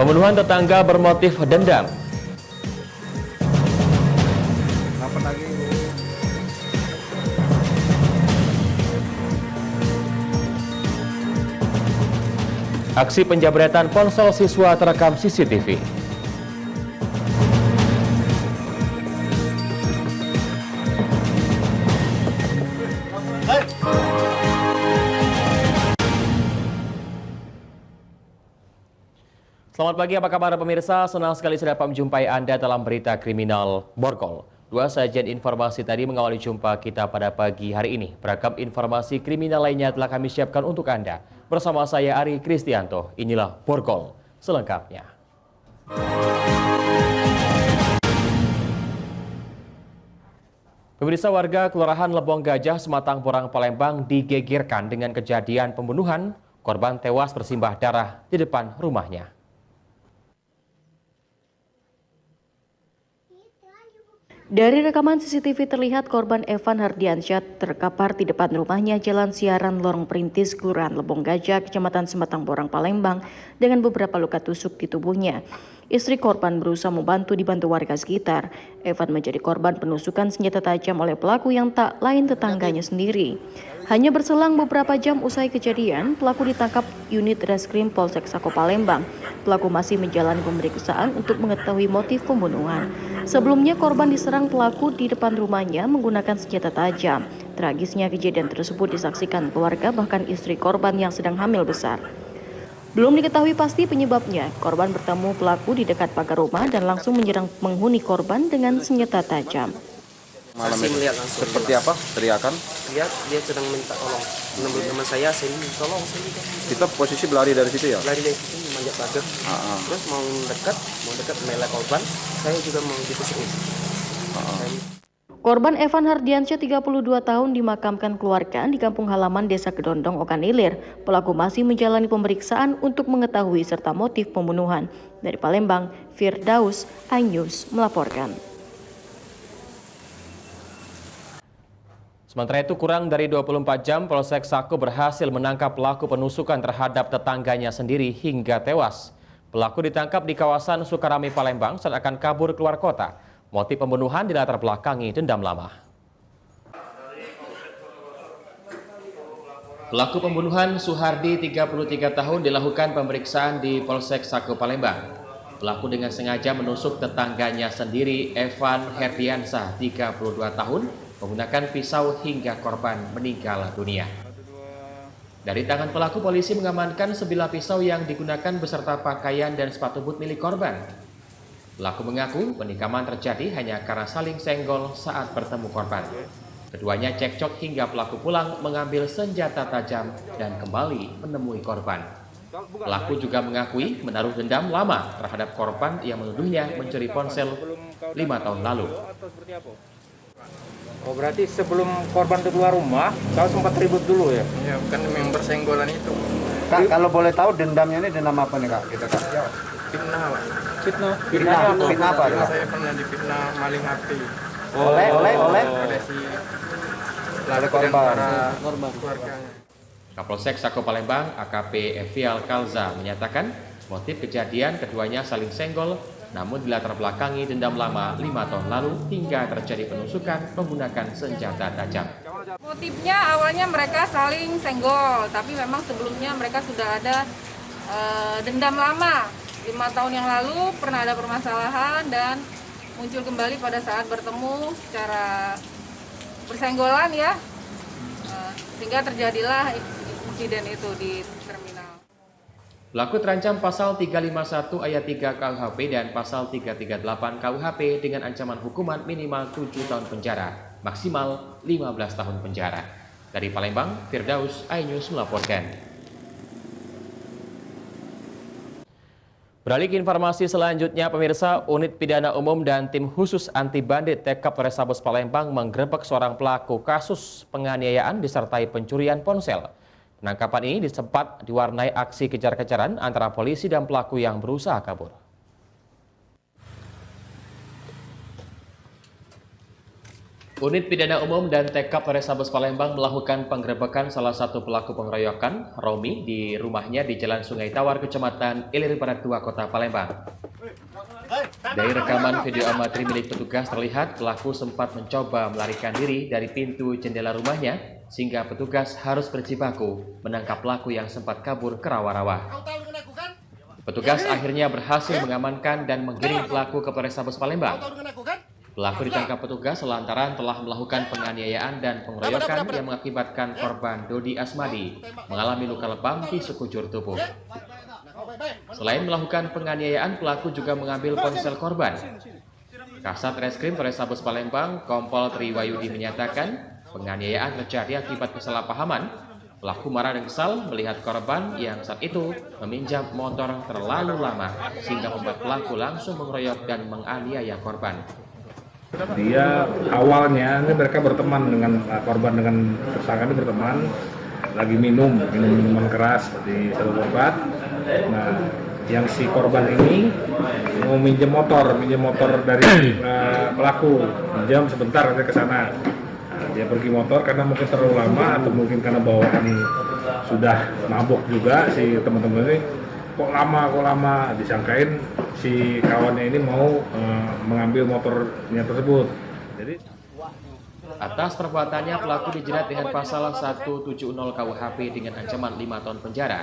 Pembunuhan tetangga bermotif dendam. Aksi penjabretan ponsel siswa terekam CCTV. Selamat pagi, apa kabar pemirsa? Senang sekali saya dapat menjumpai Anda dalam berita kriminal Borgol. Dua sajian informasi tadi mengawali jumpa kita pada pagi hari ini. Beragam informasi kriminal lainnya telah kami siapkan untuk Anda. Bersama saya Ari Kristianto, inilah Borgol selengkapnya. Pemirsa, warga Kelurahan Lebong Gajah, Sematang Porang, Palembang digegerkan dengan kejadian pembunuhan. Korban tewas bersimbah darah di depan rumahnya. Dari rekaman CCTV terlihat korban Evan Hardiansyah terkapar di depan rumahnya Jalan Siaran Lorong Perintis, Kelurahan Lebong Gajah, Kecamatan Sematang Porang, Palembang dengan beberapa luka tusuk di tubuhnya. Istri korban berusaha dibantu warga sekitar. Evan menjadi korban penusukan senjata tajam oleh pelaku yang tak lain tetangganya sendiri. Hanya berselang beberapa jam usai kejadian, pelaku ditangkap unit Reskrim Polsek Sako Palembang. Pelaku masih menjalani pemeriksaan untuk mengetahui motif pembunuhan. Sebelumnya korban diserang pelaku di depan rumahnya menggunakan senjata tajam. Tragisnya kejadian tersebut disaksikan keluarga bahkan istri korban yang sedang hamil besar. Belum diketahui pasti penyebabnya. Korban bertemu pelaku di dekat pagar rumah dan langsung menyerang penghuni korban dengan senjata tajam. Malam itu melihat langsung seperti apa teriakan? Lihat dia sedang minta tolong. Menurut teman saya minta tolong. Kita posisi berlari dari situ ya? Lari dari situ manjat pagar. Terus mau dekat melek korban. Saya juga mau ditusuk. Korban Evan Hardiansyah 32 tahun dimakamkan keluarga di kampung halaman Desa Kedondong, Okan Ilir. Pelaku masih menjalani pemeriksaan untuk mengetahui serta motif pembunuhan. Dari Palembang, Firdaus, iNews melaporkan. Sementara itu, kurang dari 24 jam, Polsek Sako berhasil menangkap pelaku penusukan terhadap tetangganya sendiri hingga tewas. Pelaku ditangkap di kawasan Sukarami, Palembang saat akan kabur keluar kota. Motif pembunuhan dilatar belakangi dendam lama. Pelaku pembunuhan Suhardi, 33 tahun, dilakukan pemeriksaan di Polsek Sako Palembang. Pelaku dengan sengaja menusuk tetangganya sendiri, Evan Hardiansyah, 32 tahun, menggunakan pisau hingga korban meninggal dunia. Dari tangan pelaku, polisi mengamankan sebilah pisau yang digunakan beserta pakaian dan sepatu boot milik korban. Pelaku mengaku penikaman terjadi hanya karena saling senggol saat bertemu korban. Keduanya cekcok hingga pelaku pulang mengambil senjata tajam dan kembali menemui korban. Pelaku juga mengakui menaruh dendam lama terhadap korban yang menuduhnya mencuri ponsel 5 tahun lalu. Oh, berarti sebelum korban itu keluar rumah, kau sempat ribut dulu ya? Ya, kan memang bersenggolan itu. Kak, kalau boleh tahu dendamnya ini dendam apa nih kak? Kita kak? Fitnah, Pak. Fitnah apa? Karena saya pernah difitnah maling HP. Oleh Oleh si laki dan korban. para keluarganya. Kapolsek Sako Palembang AKP Evial Kalza menyatakan motif kejadian keduanya saling senggol, namun dilatar belakangi dendam lama 5 tahun lalu hingga terjadi penusukan menggunakan senjata tajam. Motifnya awalnya mereka saling senggol, tapi memang sebelumnya mereka sudah ada dendam lama. 5 tahun yang lalu pernah ada permasalahan dan muncul kembali pada saat bertemu secara bersenggolan ya, sehingga terjadilah insiden itu di terminal. Pelaku terancam pasal 351 ayat 3 KUHP dan pasal 338 KUHP dengan ancaman hukuman minimal 7 tahun penjara, maksimal 15 tahun penjara. Dari Palembang, Firdaus, iNews melaporkan. Beralih ke informasi selanjutnya, pemirsa, Unit Pidana Umum dan Tim Khusus Anti Bandit TK Polrestabes Palembang menggerebek seorang pelaku kasus penganiayaan disertai pencurian ponsel. Penangkapan ini sempat diwarnai aksi kejar-kejaran antara polisi dan pelaku yang berusaha kabur. Unit Pidana Umum dan TK Polrestabes Palembang melakukan penggerebekan salah satu pelaku pengeroyokan, Romi, di rumahnya di Jalan Sungai Tawar, Kecamatan Ilir Barat 2, Kota Palembang. Dari rekaman video amatir milik petugas terlihat pelaku sempat mencoba melarikan diri dari pintu jendela rumahnya sehingga petugas harus berjibaku menangkap pelaku yang sempat kabur ke rawa-rawa. Petugas akhirnya berhasil mengamankan dan menggiring pelaku ke Polrestabes Palembang. Pelaku ditangkap petugas lantaran telah melakukan penganiayaan dan pengeroyokan yang mengakibatkan korban Dodi Asmadi mengalami luka lebam di sekujur tubuh. Selain melakukan penganiayaan, pelaku juga mengambil ponsel korban. Kasat Reskrim Polrestabes Palembang, Kompol Triwayudi menyatakan penganiayaan terjadi akibat kesalahpahaman. Pelaku marah dan kesal melihat korban yang saat itu meminjam motor terlalu lama sehingga membuat pelaku langsung mengeroyok dan menganiaya korban. Dia awalnya ini mereka berteman dengan korban, dengan tersangka ini berteman, lagi minum minuman keras di satu tempat. Nah, yang si korban ini mau minjem motor dari pelaku, minjam sebentar nanti ke sana. Nah, dia pergi motor karena mungkin terlalu lama atau mungkin karena bawaan sudah mabuk juga si teman-teman ini. Kok lama disangkain si kawannya ini mau mengambil motornya tersebut. Jadi atas perbuatannya pelaku dijerat dengan pasal 170 KUHP dengan ancaman 5 tahun penjara.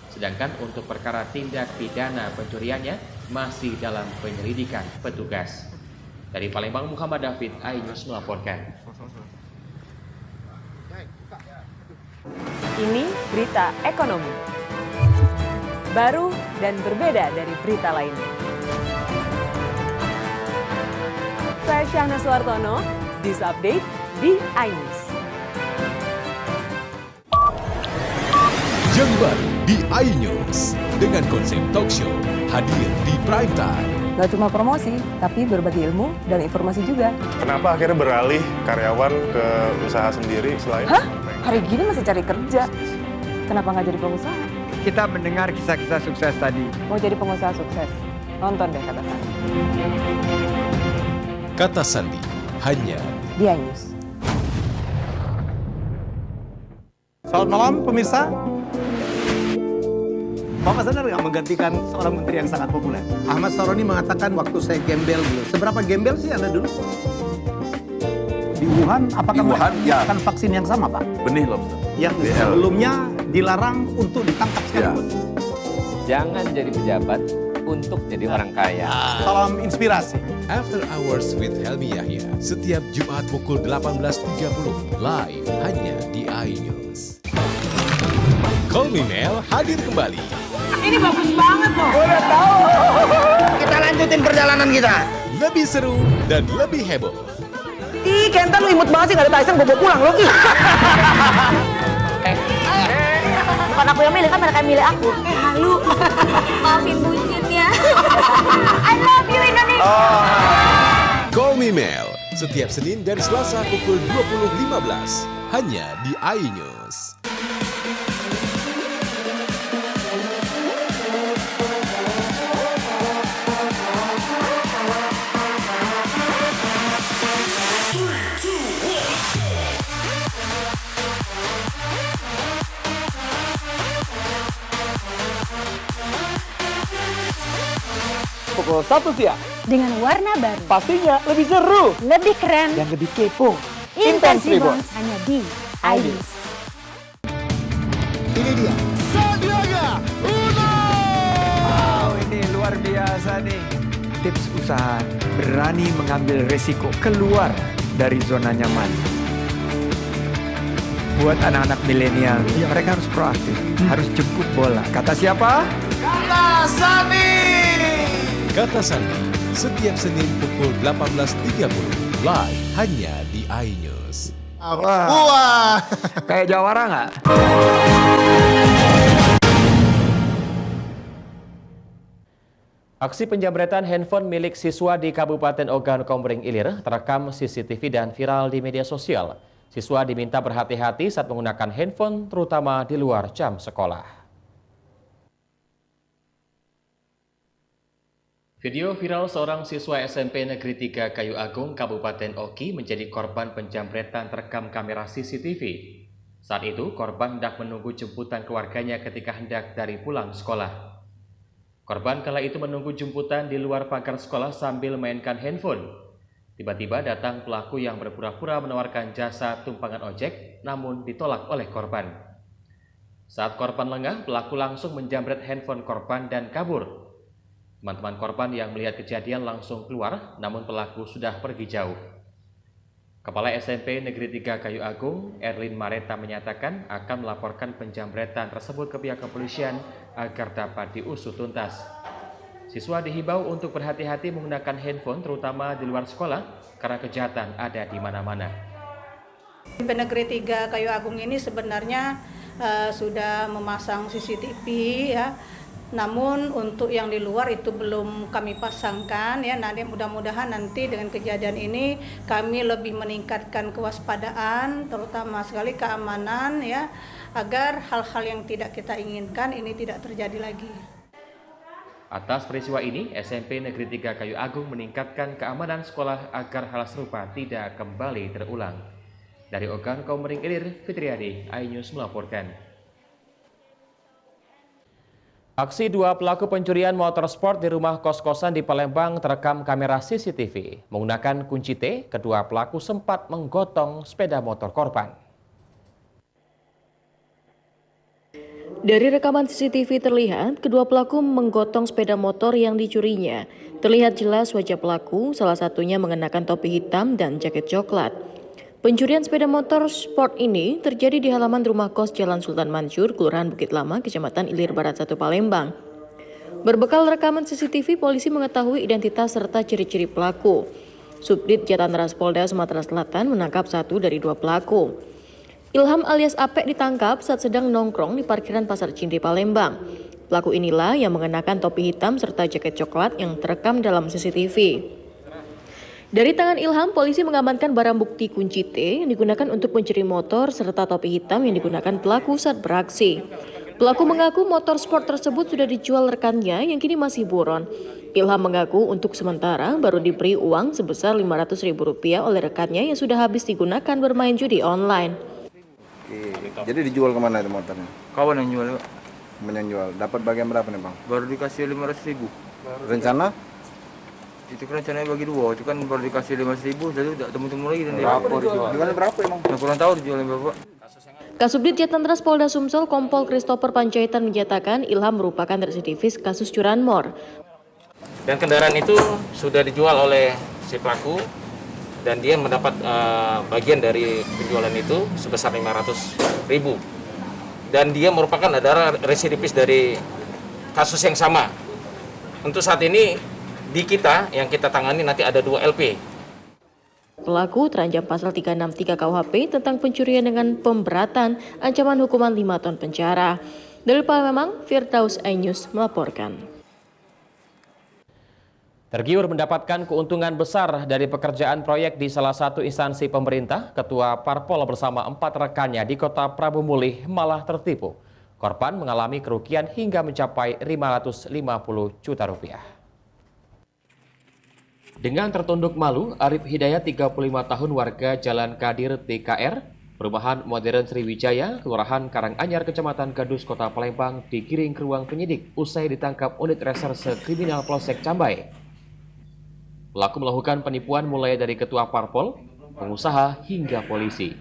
Sedangkan untuk perkara tindak pidana pencuriannya masih dalam penyelidikan petugas. Dari Palembang, Muhammad David, iNews melaporkan. Ini berita ekonomi. Baru dan berbeda dari berita lainnya. Saya Syahna Suartono, News Update di iNews. Yang baru di iNews dengan konsep talk show hadir di prime time. Gak cuma promosi, tapi berbagi ilmu dan informasi juga. Kenapa akhirnya beralih karyawan ke usaha sendiri selain? Hah? Hari gini masih cari kerja. Kenapa nggak jadi pengusaha? Kita mendengar kisah-kisah sukses tadi. Mau jadi pengusaha sukses? Nonton deh Kata Sandi. Kata Sandi hanya Di iNews. Selamat malam pemirsa. Bapak sadar nggak menggantikan seorang menteri yang sangat populer? Ahmad Saroni mengatakan waktu saya gembel dulu. Seberapa gembel sih Anda dulu? Di Wuhan, apakah menggunakan vaksin yang sama, Pak? Benih lobster. Yang sebelumnya dilarang untuk ditangkap sekali. Jangan jadi pejabat untuk jadi orang kaya. Salam inspirasi. After Hours with Helmi Yahya setiap Jumat pukul 18.30 live hanya di iNews. Call Me Mel hadir kembali. Ini bagus banget loh. Udah tahu. Kita lanjutin perjalanan kita. Lebih seru dan lebih heboh. Ih, Kenta lu imut banget sih, gak ada Tyson, gue bawa pulang loh. Bukan aku yang milih, kan mereka yang milih aku. Halu. Maafin bucinnya. I love you Indonesia. Call Me Mel setiap Senin dan Selasa pukul 20.15 hanya di iNews. Pukul 1 siang. Dengan warna baru. Pastinya lebih seru. Lebih keren. Dan lebih kepo. Intense Reborns hanya di iNews. Ini dia. Sandiaga Uno. Wow, ini luar biasa nih. Tips usaha berani mengambil resiko keluar dari zona nyaman. Buat anak-anak milenial, mereka harus proaktif, harus jemput bola. Kata siapa? Kata Sandi. Kata Sandi setiap Senin pukul 18.30 live hanya di iNews. Wah. Kayak jawara nggak? Aksi penjamretan handphone milik siswa di Kabupaten Ogan Komering Ilir terekam CCTV dan viral di media sosial. Siswa diminta berhati-hati saat menggunakan handphone, terutama di luar jam sekolah. Video viral seorang siswa SMP Negeri 3 Kayu Agung, Kabupaten Oki menjadi korban penjamretan terekam kamera CCTV. Saat itu, korban hendak menunggu jemputan keluarganya ketika hendak dari pulang sekolah. Korban kala itu menunggu jemputan di luar pagar sekolah sambil mainkan handphone. Tiba-tiba datang pelaku yang berpura-pura menawarkan jasa tumpangan ojek, namun ditolak oleh korban. Saat korban lengah, pelaku langsung menjamret handphone korban dan kabur. Teman-teman korban yang melihat kejadian langsung keluar, namun pelaku sudah pergi jauh. Kepala SMP Negeri 3 Kayu Agung, Erlin Mareta menyatakan akan melaporkan penjamretan tersebut ke pihak kepolisian agar dapat diusut tuntas. Siswa dihimbau untuk berhati-hati menggunakan handphone terutama di luar sekolah karena kejahatan ada di mana-mana. SMP Negeri 3 Kayu Agung ini sebenarnya sudah memasang CCTV ya. Namun untuk yang di luar itu belum kami pasangkan ya. Nanti mudah-mudahan nanti dengan kejadian ini kami lebih meningkatkan kewaspadaan, terutama sekali keamanan ya, agar hal-hal yang tidak kita inginkan ini tidak terjadi lagi. Atas peristiwa ini, SMP Negeri 3 Kayu Agung meningkatkan keamanan sekolah agar hal serupa tidak kembali terulang. Dari Ogan Komering Ilir, Fitriadi, iNews melaporkan. Aksi dua pelaku pencurian motor sport di rumah kos-kosan di Palembang terekam kamera CCTV. Menggunakan kunci T, kedua pelaku sempat menggotong sepeda motor korban. Dari rekaman CCTV terlihat, kedua pelaku menggotong sepeda motor yang dicurinya. Terlihat jelas wajah pelaku, salah satunya mengenakan topi hitam dan jaket coklat. Pencurian sepeda motor sport ini terjadi di halaman rumah kos Jalan Sultan Mansur, Kelurahan Bukit Lama, Kecamatan Ilir Barat 1, Palembang. Berbekal rekaman CCTV, polisi mengetahui identitas serta ciri-ciri pelaku. Subdit Jatantras Polda Sumatera Selatan menangkap satu dari dua pelaku. Ilham alias Apek ditangkap saat sedang nongkrong di parkiran Pasar Cindi, Palembang. Pelaku inilah yang mengenakan topi hitam serta jaket coklat yang terekam dalam CCTV. Dari tangan Ilham, polisi mengamankan barang bukti kunci T yang digunakan untuk mencuri motor serta topi hitam yang digunakan pelaku saat beraksi. Pelaku mengaku motor sport tersebut sudah dijual rekannya yang kini masih buron. Ilham mengaku untuk sementara baru diberi uang sebesar Rp500.000 oleh rekannya yang sudah habis digunakan bermain judi online. Oke. Jadi dijual kemana itu motornya? Kawan yang jual, Pak. Yang jual. Dapat bagian berapa nih, Bang? Baru dikasih 500.000. Rencana? Itu kan rencananya bagi dua, itu kan baru dikasih 500.000, jadi udah temu-temu lagi dan berapa dijual? Dengan berapa emang? Nah, kurang tahu dijualnya berapa. Kasubdit Jatantras Polda Sumsel Kompol Christopher Panjaitan menyatakan Ilham merupakan residivis kasus curanmor. Dan kendaraan itu sudah dijual oleh si pelaku dan dia mendapat bagian dari penjualan itu sebesar 500.000. Dan dia merupakan adalah residivis dari kasus yang sama. Untuk saat ini di kita yang kita tangani nanti ada 2 LP. Pelaku terancam pasal 363 KUHP tentang pencurian dengan pemberatan ancaman hukuman 5 tahun penjara. Dari Palembang, Firdaus iNews melaporkan. Tergiur mendapatkan keuntungan besar dari pekerjaan proyek di salah satu instansi pemerintah, Ketua Parpol bersama 4 rekannya di Kota Prabu Mulih malah tertipu. Korban mengalami kerugian hingga mencapai Rp550 juta. Dengan tertunduk malu, Arif Hidayat 35 tahun warga Jalan Kadir TKR, Perumahan Modern Sriwijaya, Kelurahan Karanganyar, Kecamatan Gadus, Kota Palembang, digiring ke ruang penyidik usai ditangkap unit reserse kriminal Polsek Cambai. Pelaku melakukan penipuan mulai dari ketua parpol, pengusaha, hingga polisi.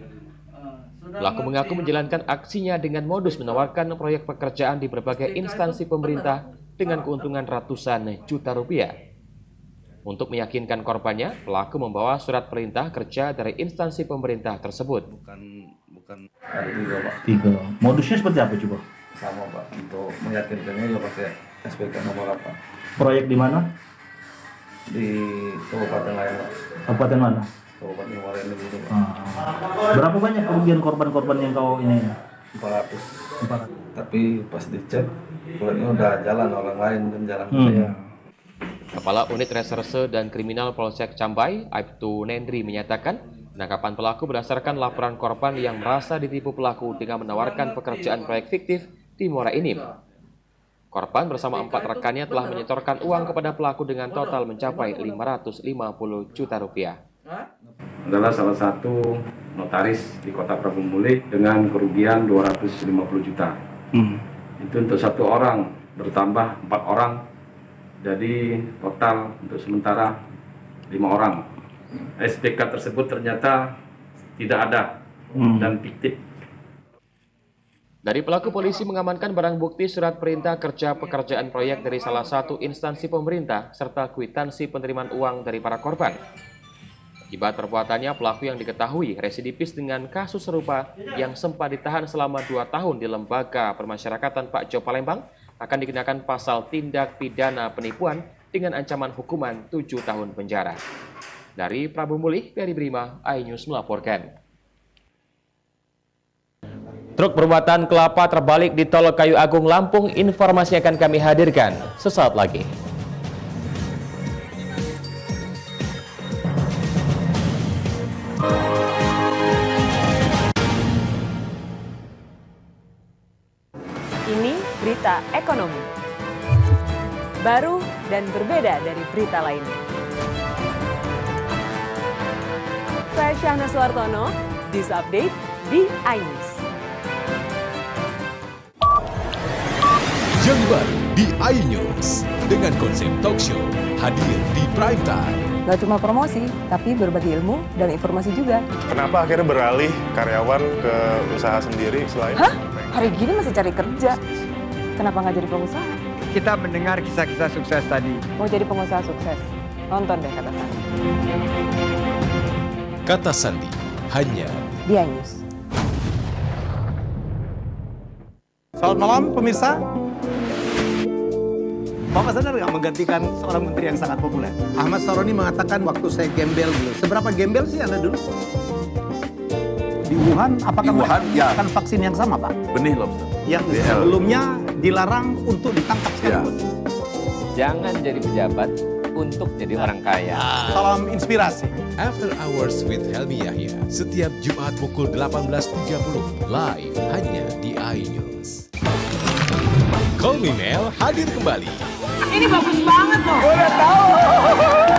Pelaku mengaku menjalankan aksinya dengan modus menawarkan proyek pekerjaan di berbagai instansi pemerintah dengan keuntungan ratusan juta rupiah. Untuk meyakinkan korbannya, pelaku membawa surat perintah kerja dari instansi pemerintah tersebut. Bukan ada 3, Pak. 3. Modusnya seperti apa coba? Sama, Pak. Untuk meyakinkannya ya pakai SPK nomor apa? Proyek di mana? Di Kabupaten lain, Pak. Kabupaten mana? Kabupaten Muara Enim itu, Pak. Berapa banyak kerugian korban-korban yang kau ini? 400. Tapi pas dicek, proyeknya udah jalan orang lain dan jalan saya. Kepala Unit Reserse dan Kriminal Polsek Cambai, Aibtu Nendri menyatakan, penangkapan pelaku berdasarkan laporan korban yang merasa ditipu pelaku dengan menawarkan pekerjaan proyek fiktif di Muara Enim. Korban bersama 4 rekannya telah menyetorkan uang kepada pelaku dengan total mencapai 550 juta rupiah. Adalah salah satu notaris di Kota Prabu Mulih dengan kerugian 250 juta. Itu untuk 1 orang, bertambah 4 orang, jadi total untuk sementara 5 orang. SPK tersebut ternyata tidak ada dan fiktif. Dari pelaku, polisi mengamankan barang bukti surat perintah kerja pekerjaan proyek dari salah satu instansi pemerintah serta kwitansi penerimaan uang dari para korban. Akibat perbuatannya, pelaku yang diketahui residivis dengan kasus serupa yang sempat ditahan selama 2 tahun di Lembaga Permasyarakatan Pak Jo Palembang akan dikenakan pasal tindak pidana penipuan dengan ancaman hukuman 7 tahun penjara. Dari Prabu Mulih, Ferry Brima, iNews melaporkan. Truk bermuatan kelapa terbalik di Tol Kayu Agung, Lampung. Informasi akan kami hadirkan sesaat lagi. Ini berita ekonomi. Baru dan berbeda dari berita lainnya. Saya Syahna Suartono, This Update di iNews. Yang baru di iNews dengan konsep talk show hadir di prime time. Gak cuma promosi, tapi berbagi ilmu dan informasi juga. Kenapa akhirnya beralih karyawan ke usaha sendiri selain? Hah? Hari gini masih cari kerja. Kenapa nggak jadi pengusaha? Kita mendengar kisah-kisah sukses tadi. Mau jadi pengusaha sukses? Nonton deh Kata Sandi. Kata Sandi hanya di iNews. Selamat malam pemirsa. Bapak sadar nggak menggantikan seorang menteri yang sangat populer? Ahmad Saroni mengatakan waktu saya gembel dulu. Seberapa gembel sih Anda dulu? Di Wuhan, apakah menggunakan vaksin yang sama, Pak? Benih lobster. Yang sebelumnya dilarang untuk ditangkap sekali. Jangan jadi pejabat untuk jadi orang kaya. Salam inspirasi. After Hours with Helmi Yahya setiap Jumat pukul 18.30 live hanya di iNews. Call Me Mel hadir kembali. Ini bagus banget loh. Udah tahu.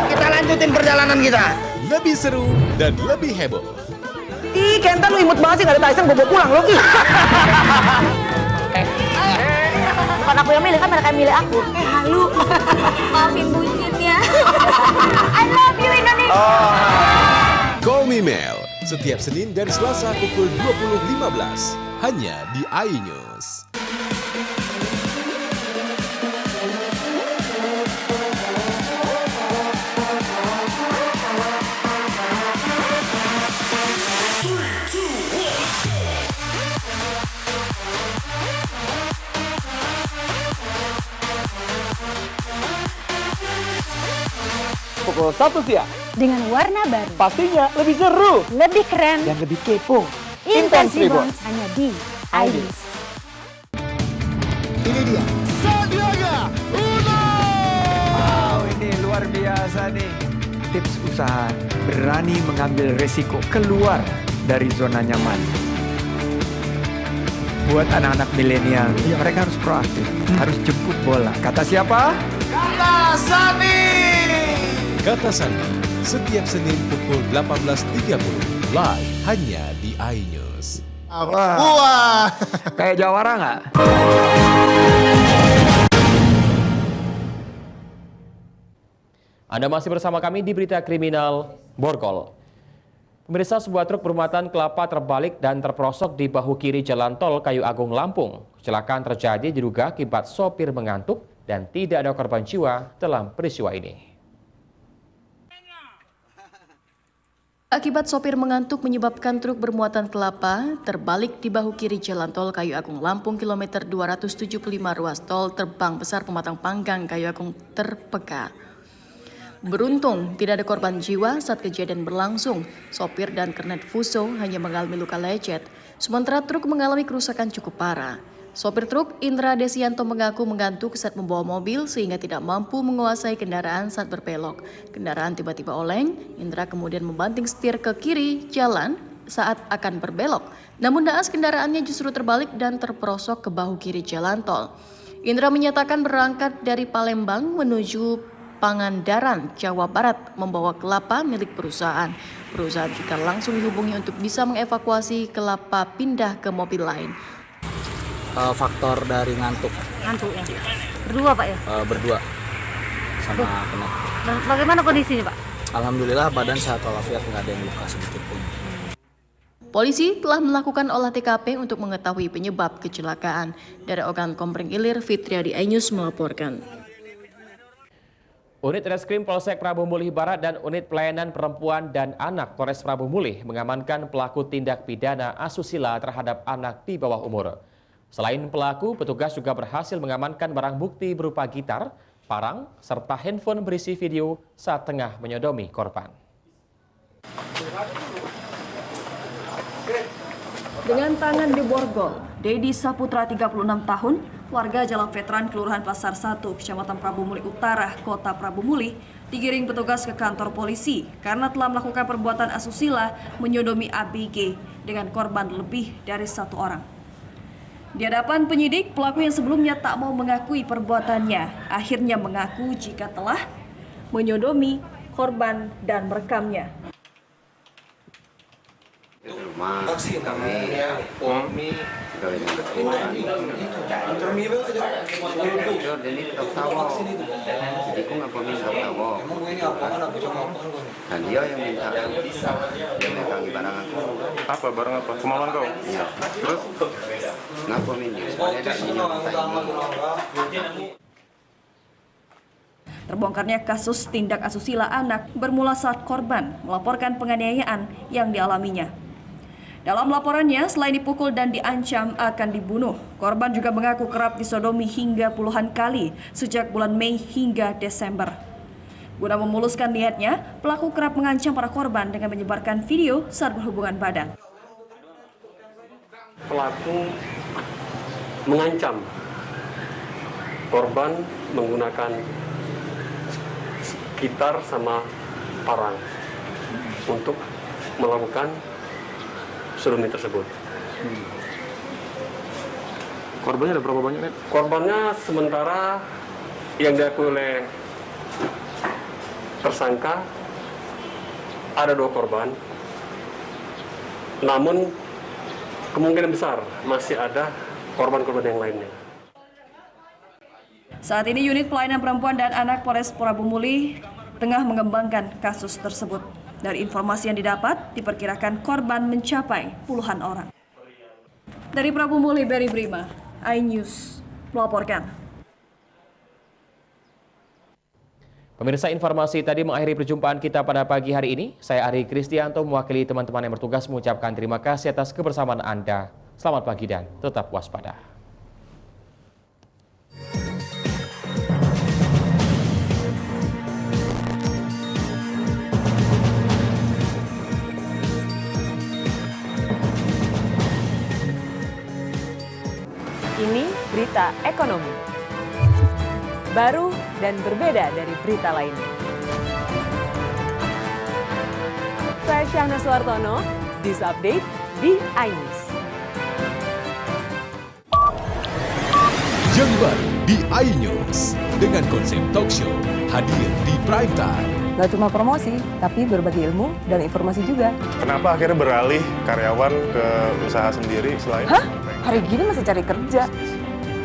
Kita lanjutin perjalanan kita. Lebih seru dan lebih heboh. Ih, Kenta lu imut banget sih, gak ada Tyson, gue bawa pulang lo. Bukan aku yang milih, kan mereka yang milih aku. Halu. Maafin buncitnya. I love you Indonesia. Call Me Mel setiap Senin dan Selasa pukul 20.15 hanya di iNews. Pukul 1 siang. Dengan warna baru. Pastinya lebih seru. Lebih keren. Dan lebih kepo. Intense Reborns hanya di iNews. Ini dia. Sandiaga Uno. Wow, ini luar biasa nih. Tips usaha, berani mengambil resiko, keluar dari zona nyaman. Buat anak-anak milenial, mereka harus proaktif, harus jemput bola. Kata siapa? Kata Sandi. Kata Sandi setiap Senin pukul 18.30 live hanya di iNews. Wah. Kayak Jawara nggak? Anda masih bersama kami di Berita Kriminal Borgol. Pemirsa, sebuah truk bermuatan kelapa terbalik dan terperosok di bahu kiri Jalan Tol Kayu Agung, Lampung. Kecelakaan terjadi diduga akibat sopir mengantuk dan tidak ada korban jiwa dalam peristiwa ini. Akibat sopir mengantuk menyebabkan truk bermuatan kelapa terbalik di bahu kiri Jalan Tol Kayu Agung, Lampung, kilometer 275 ruas tol Terbang Besar Pematang Panggang Kayu Agung terpeka. Beruntung tidak ada korban jiwa saat kejadian berlangsung. Sopir dan kernet Fuso hanya mengalami luka lecet, sementara truk mengalami kerusakan cukup parah. Sopir truk Indra Desianto mengaku mengantuk saat membawa mobil sehingga tidak mampu menguasai kendaraan saat berbelok. Kendaraan tiba-tiba oleng, Indra kemudian membanting setir ke kiri jalan saat akan berbelok. Namun naas kendaraannya justru terbalik dan terperosok ke bahu kiri jalan tol. Indra menyatakan berangkat dari Palembang menuju Pangandaran, Jawa Barat membawa kelapa milik perusahaan. Perusahaan juga langsung dihubungi untuk bisa mengevakuasi kelapa pindah ke mobil lain. Faktor dari ngantuk. Ngantuk ya? Berdua Pak ya? Berdua sama kena. Bagaimana kondisinya Pak? Alhamdulillah badan sehat walafiat, nggak ada yang luka sedikit pun. Polisi telah melakukan olah TKP untuk mengetahui penyebab kecelakaan. Dari Ogan Komering Ilir, Fitriadi iNews melaporkan. Unit Reskrim Polsek Prabu Mulih Barat dan Unit Pelayanan Perempuan dan Anak Polres Prabu Mulih mengamankan pelaku tindak pidana asusila terhadap anak di bawah umur. Selain pelaku, petugas juga berhasil mengamankan barang bukti berupa gitar, parang, serta handphone berisi video saat tengah menyodomi korban. Dengan tangan di borgol, Dedi Saputra 36 tahun, warga Jalan Veteran Kelurahan Pasar 1, Kecamatan Prabu Mulih Utara, Kota Prabu Mulih, digiring petugas ke kantor polisi karena telah melakukan perbuatan asusila menyodomi ABG dengan korban lebih dari 1 orang. Di hadapan penyidik, pelaku yang sebelumnya tak mau mengakui perbuatannya, akhirnya mengaku jika telah menyodomi korban dan merekamnya. Dan dia yang minta, dia megang barang aku. Apa barang apa? Kemauan kau? Iya. Terus? Ngaku minjem, soalnya tak minjem ini. Terbongkarnya kasus tindak asusila anak bermula saat korban melaporkan penganiayaan yang dialaminya. Dalam laporannya, selain dipukul dan diancam akan dibunuh, korban juga mengaku kerap disodomi hingga puluhan kali sejak bulan Mei hingga Desember. Guna memuluskan niatnya, pelaku kerap mengancam para korban dengan menyebarkan video saat berhubungan badan. Pelaku mengancam korban menggunakan gitar sama parang untuk melakukan sodomi tersebut. Korbannya ada berapa banyak, Net? Korbannya sementara yang diakui oleh tersangka ada 2 korban, namun kemungkinan besar masih ada korban-korban yang lainnya. Saat ini unit pelayanan perempuan dan anak Polres Prabu Mulih tengah mengembangkan kasus tersebut. Dari informasi yang didapat, diperkirakan korban mencapai puluhan orang. Dari Prabu Mulih, Berry Brima, iNews melaporkan. Pemirsa, informasi tadi mengakhiri perjumpaan kita pada pagi hari ini. Saya Ari Kristianto mewakili teman-teman yang bertugas mengucapkan terima kasih atas kebersamaan Anda. Selamat pagi dan tetap waspada. Ini berita ekonomi. Baru dan berbeda dari berita lainnya. Saya Syahna Suartono, News Update di iNews. Yang baru di iNews dengan konsep talk show hadir di prime time. Gak cuma promosi, tapi berbagi ilmu dan informasi juga. Kenapa akhirnya beralih karyawan ke usaha sendiri selain? Hah? Hari gini masih cari kerja.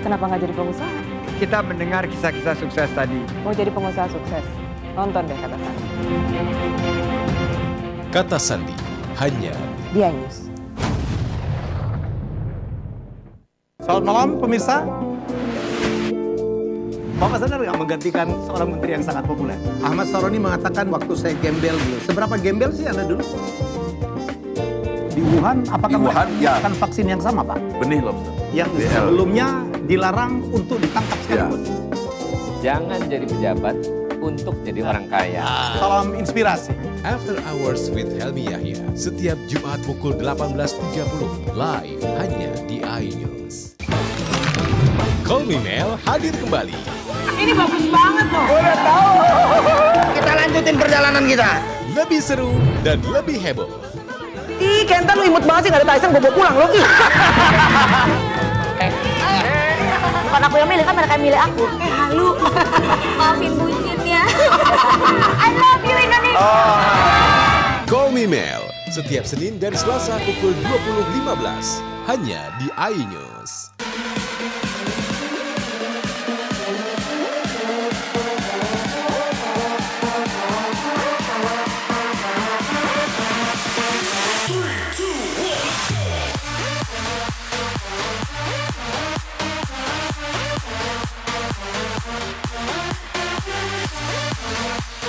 Kenapa nggak jadi pengusaha? Kita mendengar kisah-kisah sukses tadi. Mau jadi pengusaha sukses? Nonton deh Kata Sandi. Kata Sandi, hanya di iNews. Selamat malam pemirsa. Bapak sadar nggak menggantikan seorang menteri yang sangat populer? Ahmad Saroni mengatakan waktu saya gembel dulu. Seberapa gembel sih Anda dulu? Di Wuhan, apakah menggunakan vaksin yang sama, Pak? Benih lobster. Yang sebelumnya dilarang untuk ditangkap sekalipun. Jangan jadi pejabat untuk jadi orang kaya. Salam inspirasi. After Hours with Helmi Yahya setiap Jumat pukul 18.30 live hanya di iNews. Call Me Mel hadir kembali. Ini bagus banget loh. Udah tahu. Kita lanjutin perjalanan kita. Lebih seru dan lebih heboh. Ih, Kenta lu imut banget sih, gak ada Tyson, gue bawa pulang lo. Bukan aku yang milih, kan mereka yang milih aku. Halu. Maafin buncitnya. I love you Indonesia. Call Me Mel, setiap Senin dan Selasa pukul 20.15 hanya di iNews.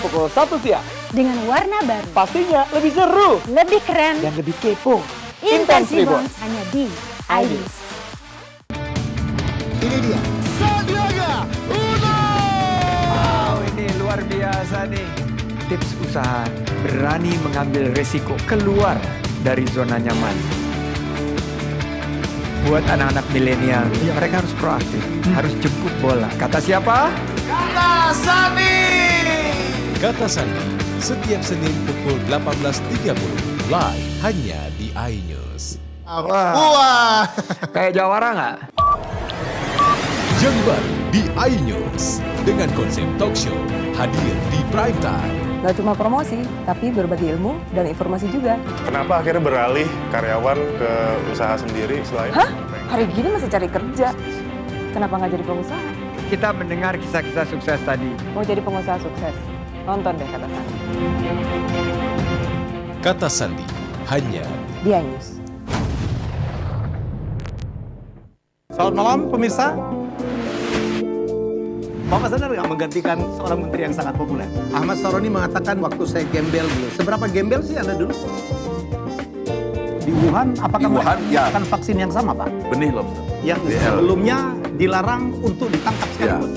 Pukul 1 siang. Dengan warna baru. Pastinya lebih seru. Lebih keren. Dan lebih kepo. Intense Reborns hanya di iNews. Ini dia. Sandiaga Uno. Wow, ini luar biasa nih. Tips usaha, berani mengambil resiko, keluar dari zona nyaman. Buat anak-anak milenial, mereka harus proaktif, harus jemput bola. Kata siapa? Kata Sandi. Kata Sandi, setiap Senin pukul 18.30 live hanya di iNews. Wah, kayak Jawara nggak? Yang baru di iNews dengan konsep talk show hadir di prime time. Gak cuma promosi, tapi berbagi ilmu dan informasi juga. Kenapa akhirnya beralih karyawan ke usaha sendiri selain? Hah? Hari gini masih cari kerja. Kenapa nggak jadi pengusaha? Kita mendengar kisah-kisah sukses tadi. Mau jadi pengusaha sukses? Nonton deh Kata Sandi. Kata Sandi hanya di iNews. Selamat malam pemirsa. Bapak sadar nggak menggantikan seorang menteri yang sangat populer? Ahmad Saroni mengatakan waktu saya gembel dulu. Seberapa gembel sih Anda dulu? Di Wuhan, apakah menggunakan vaksin yang sama Pak? Benih lobster. Yang sebelumnya dilarang untuk ditangkap sekali.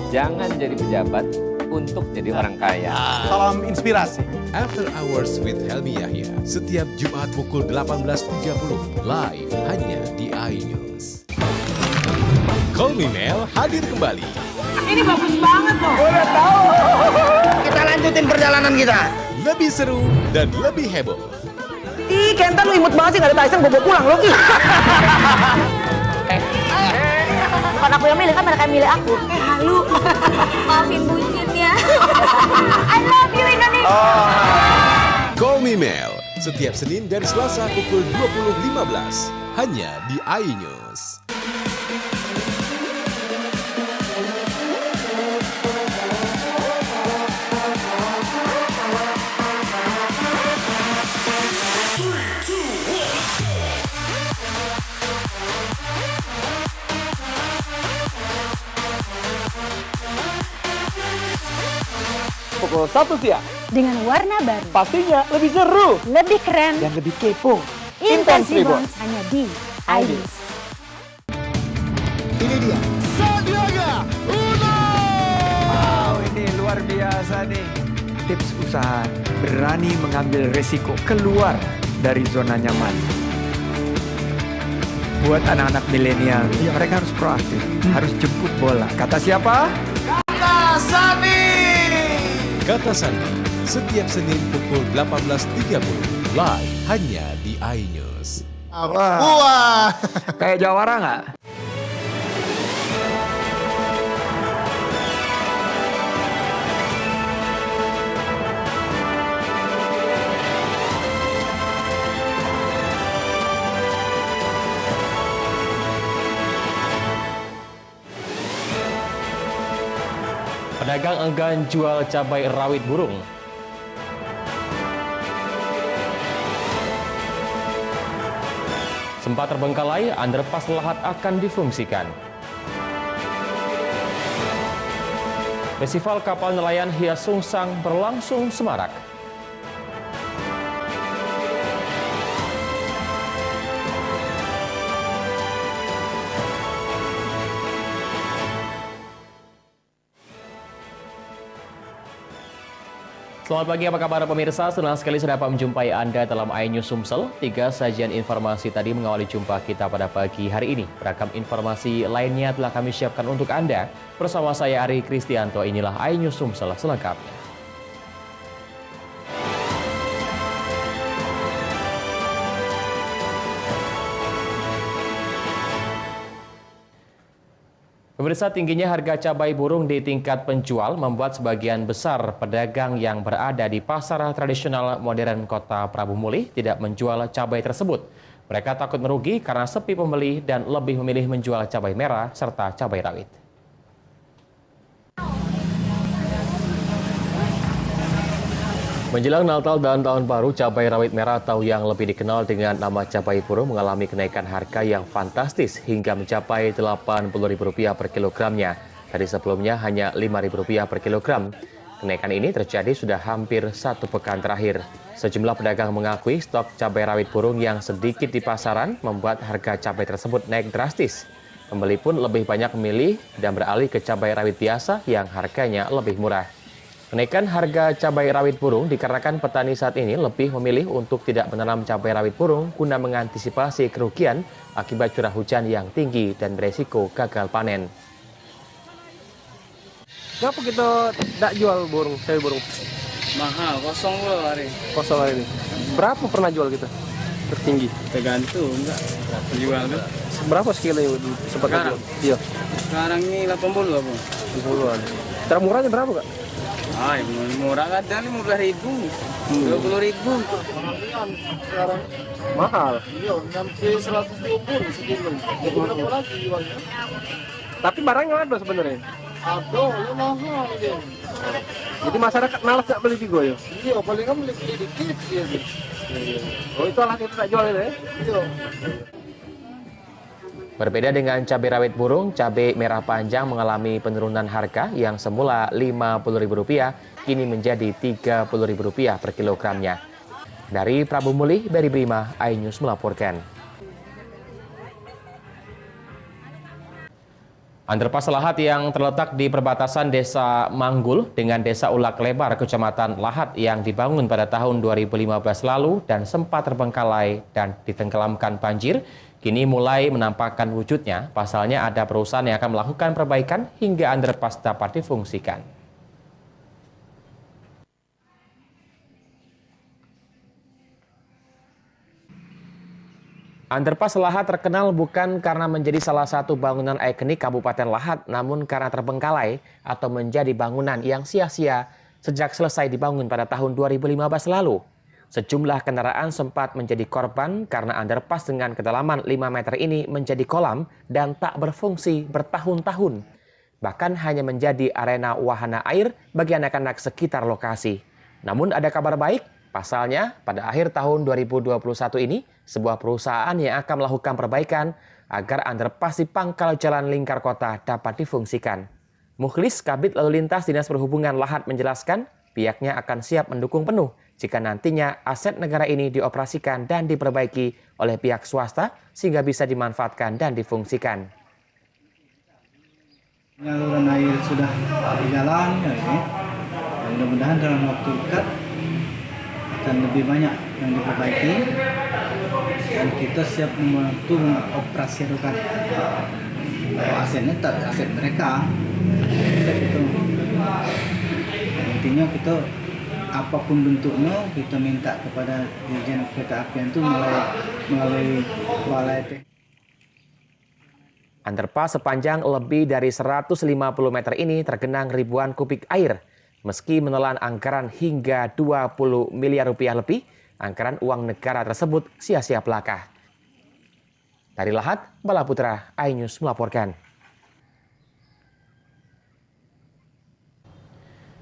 Jangan jadi pejabat untuk jadi orang kaya. Salam inspirasi. After Hours with Helmi Yahya setiap Jumat pukul 18.30 live hanya di iNews. Call Me Mel hadir kembali. Ini bagus banget loh. Udah tahu. Kita lanjutin perjalanan kita. Lebih seru dan lebih heboh. Ih, Kenta lu imut banget sih, gak ada Tyson, gue bawa pulang lo. Bukan aku yang milih, kan mereka yang milih aku. Halu. Maafin buncitnya. I love you Indonesia. Call Me Mel setiap Senin dan Selasa pukul 20.15 hanya di iNews. Pukul 1 siang. Dengan warna baru. Pastinya lebih seru. Lebih keren. Dan lebih kepo. Intense Reborns hanya di iNews. Ini dia. Sandiaga Uno. Wow, ini luar biasa nih. Tips usaha, berani mengambil resiko, keluar dari zona nyaman. Buat anak-anak milenial, mereka harus proaktif, harus jemput bola. Kata siapa? Kata Sandi. Kata Sandi, setiap Senin pukul 18.30 live hanya di iNews. Wah, kayak Jawara nggak? Pedagang enggan jual cabai rawit burung. Sempat terbengkalai, underpass Lahat akan difungsikan. Festival kapal nelayan hias Sungsang berlangsung semarak. Selamat pagi, apa kabar pemirsa? Senang sekali saya dapat menjumpai Anda dalam iNews Sumsel. 3 sajian informasi tadi mengawali jumpa kita pada pagi hari ini. Beragam informasi lainnya telah kami siapkan untuk Anda. Bersama saya Ari Kristianto, inilah iNews Sumsel selengkapnya. Pemirsa, tingginya harga cabai burung di tingkat penjual membuat sebagian besar pedagang yang berada di pasar tradisional modern Kota Prabu Mulih tidak menjual cabai tersebut. Mereka takut merugi karena sepi pembeli dan lebih memilih menjual cabai merah serta cabai rawit. Menjelang Natal dan Tahun Baru, cabai rawit merah atau yang lebih dikenal dengan nama cabai burung mengalami kenaikan harga yang fantastis hingga mencapai Rp80.000 per kilogramnya. Dari sebelumnya hanya Rp5.000 per kilogram. Kenaikan ini terjadi sudah hampir 1 pekan terakhir. Sejumlah pedagang mengakui stok cabai rawit burung yang sedikit di pasaran membuat harga cabai tersebut naik drastis. Pembeli pun lebih banyak memilih dan beralih ke cabai rawit biasa yang harganya lebih murah. Kenaikan harga cabai rawit burung dikarenakan petani saat ini lebih memilih untuk tidak menanam cabai rawit burung guna mengantisipasi kerugian akibat curah hujan yang tinggi dan beresiko gagal panen. Kenapa kita tidak jual burung, cabai burung? Mahal, kosong loh hari. Kosong hari ini. Berapa pernah jual kita? Tertinggi? Tergantung, enggak. Berapa jual kan? Berapa sekilo yang sempat jual? Iya. Sekarang ini 80 apa? 80-an. Termurahnya berapa kak? Ah, yang murah kadang 15.000, 20.000. Sekarang mahal. Iya, sampai 120 sekilo. Berapa lagi jualnya? Tapi barangnya ada sebenarnya. Ada, ya mahal ya. Jadi masyarakat malas nggak beli juga ya? Iya, paling kan beli dikit ya. Oh, itu alasan tidak jual itu ya? Iya. Berbeda dengan cabai rawit burung, cabai merah panjang mengalami penurunan harga yang semula Rp50.000 kini menjadi Rp30.000 per kilogramnya. Dari Prabu Mulih, Beri Brima, iNews melaporkan. Underpass Lahat yang terletak di perbatasan Desa Manggul dengan Desa Ulak Lebar, Kecamatan Lahat yang dibangun pada tahun 2015 lalu dan sempat terbengkalai dan ditenggelamkan banjir, kini mulai menampakkan wujudnya. Pasalnya ada perusahaan yang akan melakukan perbaikan hingga underpass dapat difungsikan. Underpass Lahat terkenal bukan karena menjadi salah satu bangunan ikonik Kabupaten Lahat, namun karena terbengkalai atau menjadi bangunan yang sia-sia sejak selesai dibangun pada tahun 2015 lalu. Sejumlah kendaraan sempat menjadi korban karena underpass dengan kedalaman 5 meter ini menjadi kolam dan tak berfungsi bertahun-tahun. Bahkan hanya menjadi arena wahana air bagi anak-anak sekitar lokasi. Namun ada kabar baik, pasalnya pada akhir tahun 2021 ini, sebuah perusahaan yang akan melakukan perbaikan agar underpass di pangkal jalan lingkar kota dapat difungsikan. Mukhlis, Kabid Lalu Lintas Dinas Perhubungan Lahat menjelaskan, pihaknya akan siap mendukung penuh jika nantinya aset negara ini dioperasikan dan diperbaiki oleh pihak swasta sehingga bisa dimanfaatkan dan difungsikan. Penyaluran air sudah berjalan, ya, mudah-mudahan dalam waktu dekat akan lebih banyak yang diperbaiki dan kita siap membantu mengoperasikan asetnya, aset mereka. Itu. Intinya kita apapun bentuknya kita minta kepada Dirjen Kereta Apian itu melalui Balai Teknik. Underpass sepanjang lebih dari 150 meter ini tergenang ribuan kubik air. Meski menelan anggaran hingga Rp20 miliar lebih, anggaran uang negara tersebut sia-sia belaka. Dari Lahat, Bala Putra, iNews melaporkan.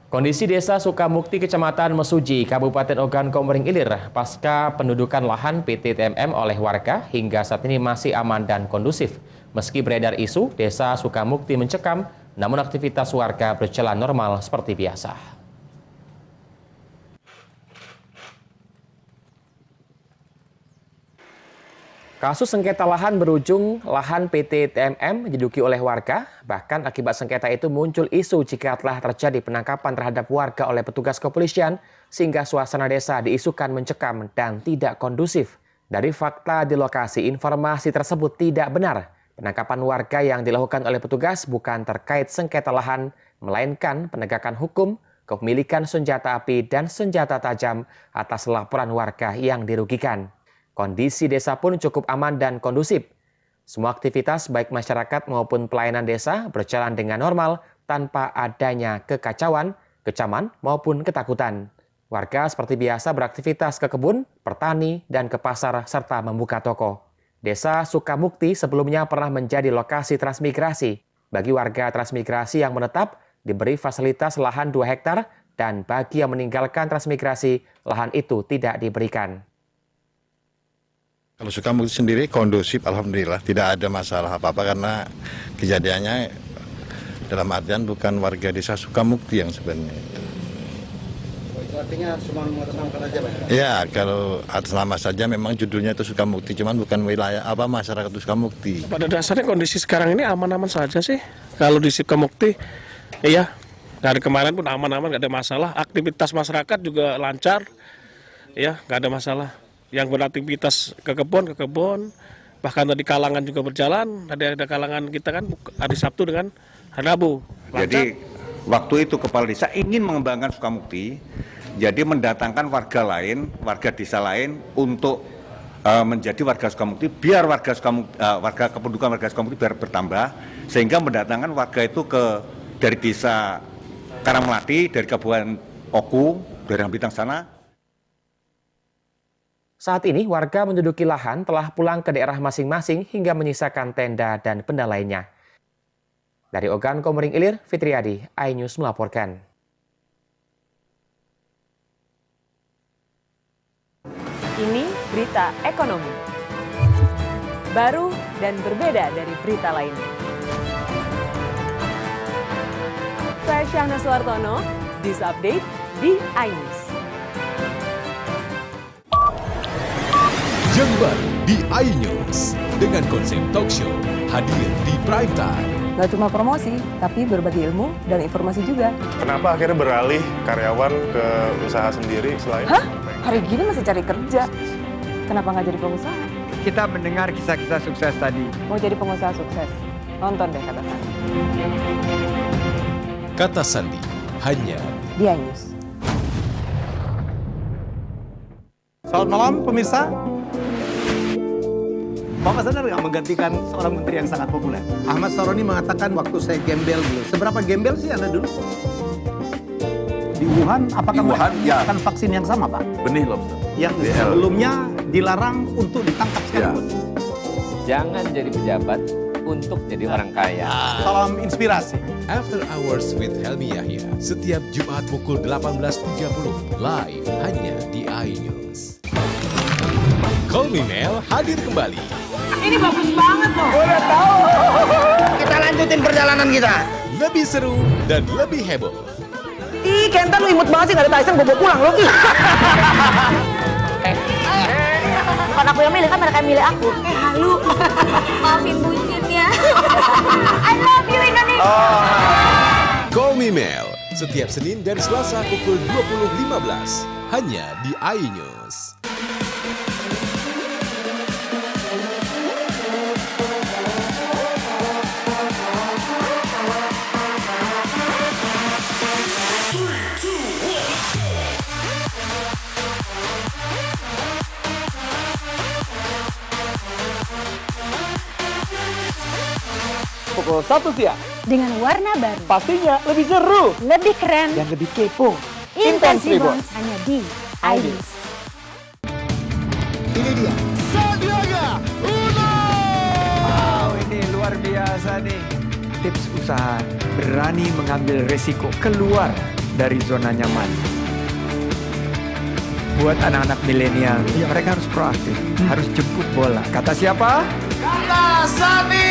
Kondisi Desa Sukamukti, Kecamatan Mesuji, Kabupaten Ogan Komering Ilir, pasca pendudukan lahan PT TMM oleh warga hingga saat ini masih aman dan kondusif. Meski beredar isu Desa Sukamukti mencekam, namun aktivitas warga berjalan normal seperti biasa. Kasus sengketa lahan berujung lahan PT TMM diduduki oleh warga. Bahkan akibat sengketa itu muncul isu jika telah terjadi penangkapan terhadap warga oleh petugas kepolisian sehingga suasana desa diisukan mencekam dan tidak kondusif. Dari fakta di lokasi, informasi tersebut tidak benar. Penangkapan warga yang dilakukan oleh petugas bukan terkait sengketa lahan, melainkan penegakan hukum, kepemilikan senjata api dan senjata tajam atas laporan warga yang dirugikan. Kondisi desa pun cukup aman dan kondusif. Semua aktivitas baik masyarakat maupun pelayanan desa berjalan dengan normal tanpa adanya kekacauan, kecaman maupun ketakutan. Warga seperti biasa beraktivitas ke kebun, bertani, dan ke pasar serta membuka toko. Desa Sukamukti sebelumnya pernah menjadi lokasi transmigrasi. Bagi warga transmigrasi yang menetap, diberi fasilitas lahan 2 hektar dan bagi yang meninggalkan transmigrasi, lahan itu tidak diberikan. Kalau Sukamukti sendiri kondusif, alhamdulillah tidak ada masalah apa-apa karena kejadiannya dalam artian bukan warga desa Sukamukti yang sebenarnya. Itu artinya cuma mengatasnamakan aja, Pak? Ya, kalau atas nama saja memang judulnya itu Sukamukti, cuman bukan wilayah masyarakat Sukamukti. Pada dasarnya kondisi sekarang ini aman-aman saja sih. Kalau di Sukamukti, iya, dari kemarin pun aman-aman, nggak ada masalah. Aktivitas masyarakat juga lancar, ya, nggak ada masalah. Yang beraktivitas ke kebun, bahkan tadi kalangan juga berjalan. Ada kalangan kita kan hari Sabtu dengan hari Rabu. Jadi waktu itu kepala desa ingin mengembangkan Sukamukti, jadi mendatangkan warga lain, warga desa lain untuk menjadi warga Sukamukti, biar warga kependudukan warga Sukamukti biar bertambah, sehingga mendatangkan warga itu dari desa Karangmelati, dari Kabupaten Oku, dari Bintang sana. Saat ini warga menduduki lahan telah pulang ke daerah masing-masing hingga menyisakan tenda dan benda lainnya. Dari Ogan Komering Ilir, Fitriadi, iNews melaporkan. Ini berita ekonomi. Baru dan berbeda dari berita lainnya. Saya Syahna Suartono, This Update di iNews. Yang baru di iNews dengan konsep talk show hadir di prime time. Gak cuma promosi, tapi berbagi ilmu dan informasi juga. Kenapa akhirnya beralih karyawan ke usaha sendiri selain? Hah? Hari gini masih cari kerja. Kenapa nggak jadi pengusaha? Kita mendengar kisah-kisah sukses tadi. Mau jadi pengusaha sukses? Nonton deh Kata Sandi. Kata Sandi hanya di iNews. Selamat malam pemirsa. Bapak sadar nggak menggantikan seorang menteri yang sangat populer? Ahmad Saroni mengatakan waktu saya gembel dulu. Seberapa gembel sih Anda dulu? Di Wuhan, apakah melakukan vaksin yang sama, Pak? Benih lobster. Yang sebelumnya dilarang untuk ditangkap sekalipun. Jangan jadi pejabat untuk jadi orang kaya. Salam inspirasi. After Hours with Helmi Yahya setiap Jumat pukul 18.30 live hanya di iNews. Call Me Mel hadir kembali. Ini bagus banget loh. Udah tahu. Kita lanjutin perjalanan kita. Lebih seru dan lebih heboh. Ih, Kenta lu imut banget sih, gak ada Tyson, gue bawa pulang lo. Bukan aku yang milih, kan mereka yang milih aku. Halu. Maafin bucinnya. I love you Indonesia. Call Me Mel setiap Senin dan Selasa pukul 20.15 hanya di iNews. Pukul 1 siang. Dengan warna baru. Pastinya lebih seru. Lebih keren. Dan lebih kepo. Intense Reborn hanya di iNews. Ini dia. Sandiaga Uno! Wow, ini luar biasa nih. Tips usaha, berani mengambil resiko, keluar dari zona nyaman. Buat anak-anak milenial, mereka harus proaktif, harus jemput bola. Kata siapa? Kata Sandi.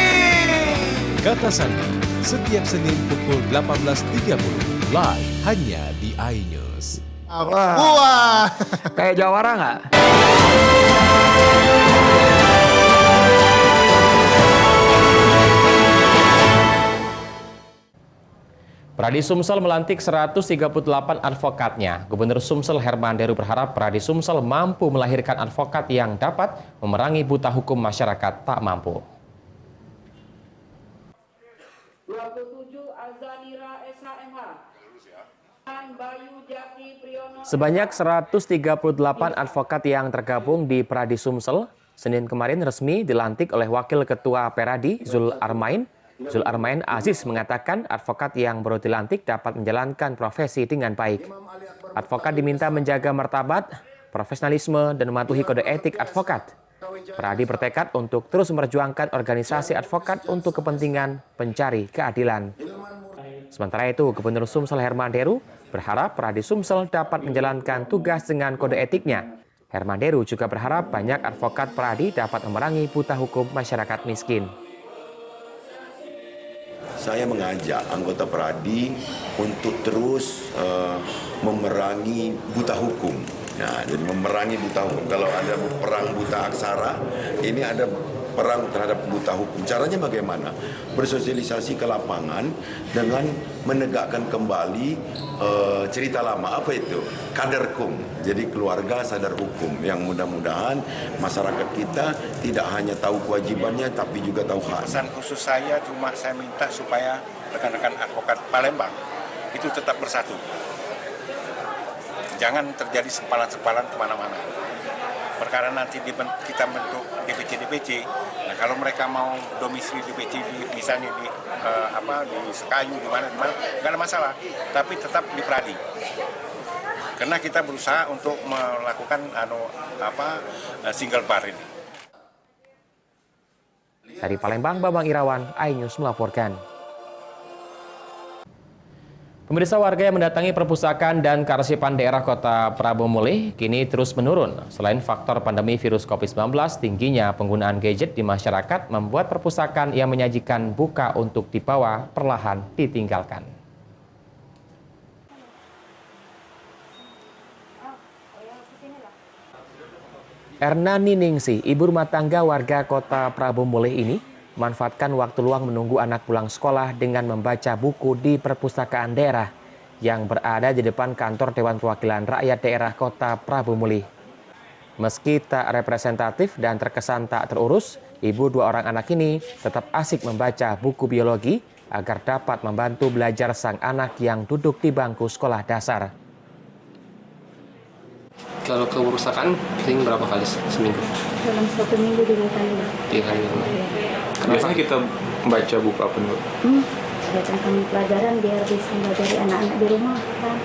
Kata Sandi setiap Senin pukul 18.30 live hanya di iNews. Wah, kayak jawara nggak? Pradi Sumsel melantik 138 advokatnya. Gubernur Sumsel Herman Deru berharap Pradi Sumsel mampu melahirkan advokat yang dapat memerangi buta hukum masyarakat tak mampu. 27 Azanira SHMH. Bayu Jati Priyono. Sebanyak 138 advokat yang tergabung di Pradi Sumsel Senin kemarin resmi dilantik oleh Wakil Ketua Peradi, Zul Armain. Zul Armain Aziz mengatakan advokat yang baru dilantik dapat menjalankan profesi dengan baik. Advokat diminta menjaga martabat, profesionalisme, dan mematuhi kode etik advokat. Peradi bertekad untuk terus memperjuangkan organisasi advokat untuk kepentingan pencari keadilan. Sementara itu, Gubernur Sumsel Herman Deru berharap Peradi Sumsel dapat menjalankan tugas dengan kode etiknya. Herman Deru juga berharap banyak advokat Peradi dapat memerangi buta hukum masyarakat miskin. Saya mengajak anggota Peradi untuk terus memerangi buta hukum. Nah, jadi memerangi buta hukum. Kalau ada perang buta aksara, ini ada perang terhadap buta hukum. Caranya bagaimana? Bersosialisasi ke lapangan dengan menegakkan kembali cerita lama. Apa itu? Kaderkum. Jadi keluarga sadar hukum. Yang mudah-mudahan masyarakat kita tidak hanya tahu kewajibannya, tapi juga tahu hak. Pesan khusus saya cuma saya minta supaya rekan-rekan advokat Palembang itu tetap bersatu. Jangan terjadi sempalan-sempalan kemana-mana. Perkara nanti kita bentuk DPC, nah kalau mereka mau domisili DPC misalnya di Sekayu di mana nggak ada masalah, tapi tetap di Peradi. Karena kita berusaha untuk melakukan single bar ini. Dari Palembang, Bambang Irawan, iNews melaporkan. Pemirsa, warga yang mendatangi perpustakaan dan kearsipan daerah Kota Prabu Mulih kini terus menurun. Selain faktor pandemi virus COVID-19, tingginya penggunaan gadget di masyarakat membuat perpustakaan yang menyajikan buka untuk dibawa perlahan ditinggalkan. Erna Niningsih, ibu rumah tangga warga Kota Prabu Mulih ini, manfaatkan waktu luang menunggu anak pulang sekolah dengan membaca buku di perpustakaan daerah yang berada di depan kantor Dewan Perwakilan Rakyat Daerah Kota Prabu Mulih. Meski tak representatif dan terkesan tak terurus, ibu dua orang anak ini tetap asik membaca buku biologi agar dapat membantu belajar sang anak yang duduk di bangku sekolah dasar. Kalau ke perpustakaan sering berapa kali seminggu? Dalam 1 minggu 3 kali. 3 kali. Biasanya kita baca buku apa nih? Ya tentang pelajaran biar bisa mengajari anak-anak di rumah kan.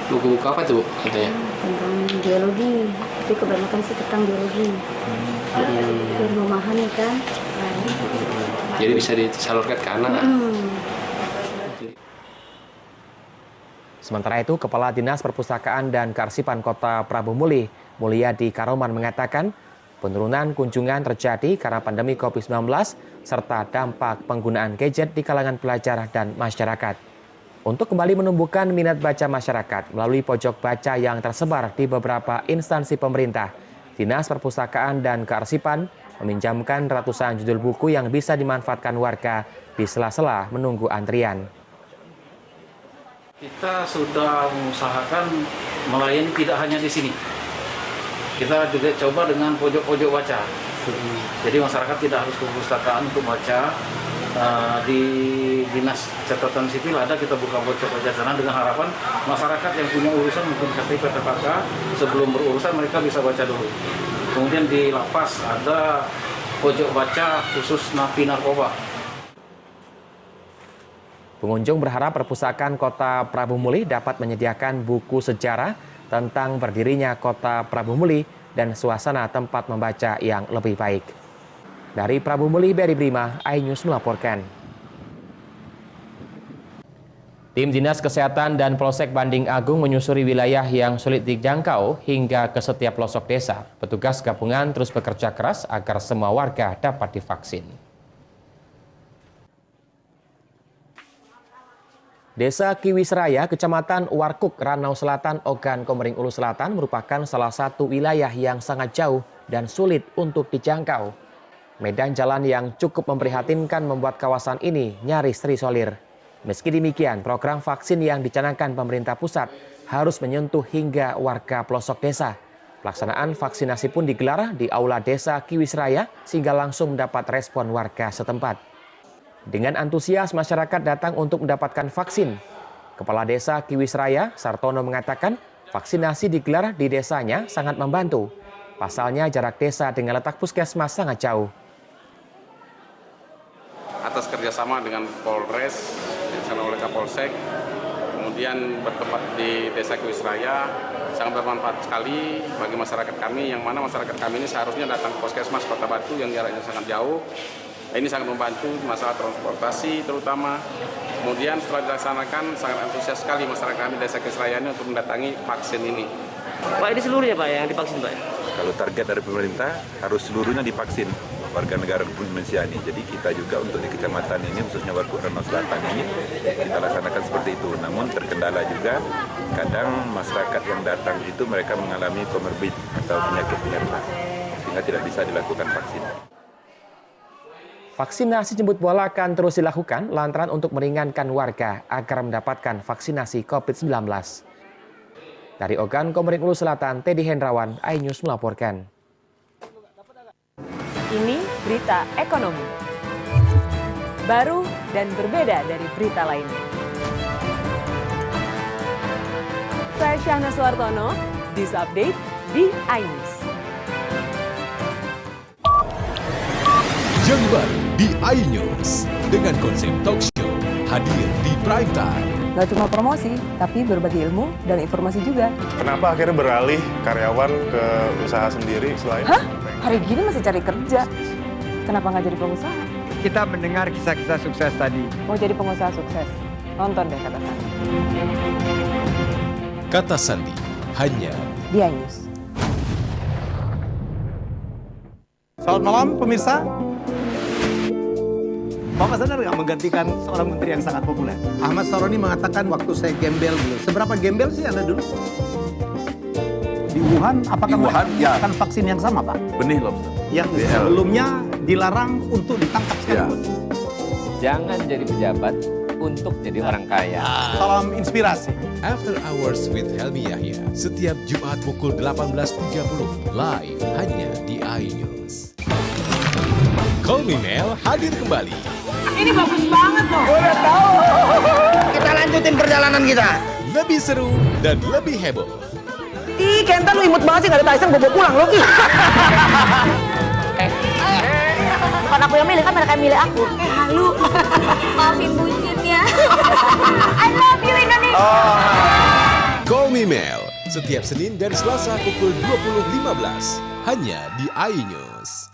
Buku-buku apa tuh katanya? Tentang biologi, tapi kebanyakan sih tentang biologi. Biar memahami kan. Jadi bisa disalurkan ke anak. Sementara itu, Kepala Dinas Perpustakaan dan Kearsipan Kota Prabu Mulih, Mulyadi Karoman mengatakan, penurunan kunjungan terjadi karena pandemi COVID-19 serta dampak penggunaan gadget di kalangan pelajar dan masyarakat. Untuk kembali menumbuhkan minat baca masyarakat melalui pojok baca yang tersebar di beberapa instansi pemerintah, Dinas Perpustakaan dan Kearsipan meminjamkan ratusan judul buku yang bisa dimanfaatkan warga di sela-sela menunggu antrian. Kita sudah mengusahakan melayani tidak hanya di sini. Kita juga coba dengan pojok-pojok baca. Jadi masyarakat tidak harus ke perpustakaan untuk baca. Di Dinas Catatan Sipil ada kita buka pojok baca sana dengan harapan masyarakat yang punya urusan mungkin KTP TPK sebelum berurusan mereka bisa baca dulu. Kemudian di lapas ada pojok baca khusus napi narkoba. Pengunjung berharap perpustakaan Kota Prabu Mulih dapat menyediakan buku sejarah tentang berdirinya Kota Prabu Mulih dan suasana tempat membaca yang lebih baik. Dari Prabu Mulih, Beri Brima, iNews melaporkan. Tim Dinas Kesehatan dan Polsek Banding Agung menyusuri wilayah yang sulit dijangkau hingga ke setiap pelosok desa. Petugas gabungan terus bekerja keras agar semua warga dapat divaksin. Desa Kiwisraya, Kecamatan Warkuk, Ranau Selatan, Ogan Komering Ulu Selatan merupakan salah satu wilayah yang sangat jauh dan sulit untuk dijangkau. Medan jalan yang cukup memprihatinkan membuat kawasan ini nyaris terisolir. Meski demikian, program vaksin yang dicanangkan pemerintah pusat harus menyentuh hingga warga pelosok desa. Pelaksanaan vaksinasi pun digelar di Aula Desa Kiwisraya sehingga langsung mendapat respon warga setempat. Dengan antusias masyarakat datang untuk mendapatkan vaksin. Kepala Desa Kiwisraya, Sartono mengatakan vaksinasi digelar di desanya sangat membantu. Pasalnya jarak desa dengan letak puskesmas sangat jauh. Atas kerjasama dengan Polres, dilaksanakan oleh Kapolsek, kemudian bertempat di Desa Kewisraya, sangat bermanfaat sekali bagi masyarakat kami, yang mana masyarakat kami ini seharusnya datang ke Puskesmas Kota Batu yang jaraknya sangat jauh. Ini sangat membantu masalah transportasi terutama. Kemudian setelah dilaksanakan, sangat antusias sekali masyarakat kami Desa Kewisraya ini untuk mendatangi vaksin ini. Pak, ini seluruhnya Pak yang divaksin Pak? Kalau target dari pemerintah harus seluruhnya divaksin warga negara Republik Indonesia ini. Jadi kita juga untuk di kecamatan ini, khususnya Warga Rano Selatan ini, kita laksanakan seperti itu. Namun terkendala juga, kadang masyarakat yang datang itu mereka mengalami komorbid atau penyakit penyerta, sehingga tidak bisa dilakukan vaksin. Vaksinasi jemput bola akan terus dilakukan lantaran untuk meringankan warga agar mendapatkan vaksinasi COVID-19. Dari Ogan, Komering Ulu Selatan, Teddy Hendrawan, iNews melaporkan. Ini berita ekonomi. Baru dan berbeda dari berita lainnya. Saya Syahna Suartono, This Update di iNews. Yang baru di iNews dengan konsep talk show hadir di prime time. Gak cuma promosi, tapi berbagi ilmu dan informasi juga. Kenapa akhirnya beralih karyawan ke usaha sendiri selain? Hah? Hari gini masih cari kerja. Kenapa nggak jadi pengusaha? Kita mendengar kisah-kisah sukses tadi. Mau jadi pengusaha sukses? Nonton deh Kata Sandi. Kata Sandi, hanya di iNews. Selamat malam pemirsa. Bapak sadar nggak menggantikan seorang menteri yang sangat populer? Ahmad Saroni mengatakan waktu saya gembel dulu. Seberapa gembel sih Anda dulu? Di Wuhan, apakah melakukan vaksin yang sama, Pak? Benih lobster. Yang sebelumnya dilarang untuk ditangkap sekalipun. Jangan jadi pejabat untuk jadi orang kaya. Salam inspirasi. After Hours with Helmi Yahya setiap Jumat pukul 18.30 live hanya di iNews. Kolminel hadir kembali. Ini bagus banget loh. Udah tahu. Kita lanjutin perjalanan kita. Lebih seru dan lebih heboh. Ih, Kentan lu imut banget sih, gak ada Tyson, gue bawa pulang loh. Bukan aku yang milih, kan mereka yang milih aku. Halu. Maafin buncit ya. I love you Indonesia. Call Me Mel setiap Senin dan Selasa pukul 20.15 hanya di iNews.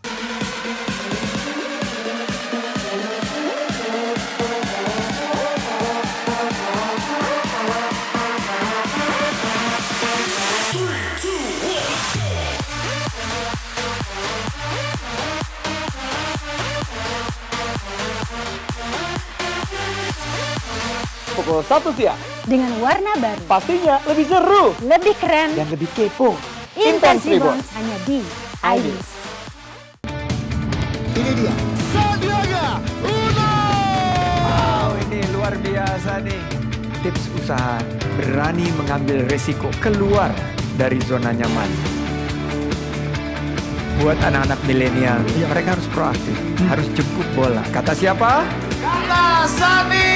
Pukul 1 siang. Dengan warna baru. Pastinya lebih seru. Lebih keren. Dan lebih kepo. Intense Reborn hanya di iNews. Ini dia. Sandiaga Uno. Wow, ini luar biasa nih. Tips usaha, berani mengambil resiko, keluar dari zona nyaman. Buat anak-anak milenial, mereka harus proaktif, harus jemput bola. Kata siapa? Kata Sandi.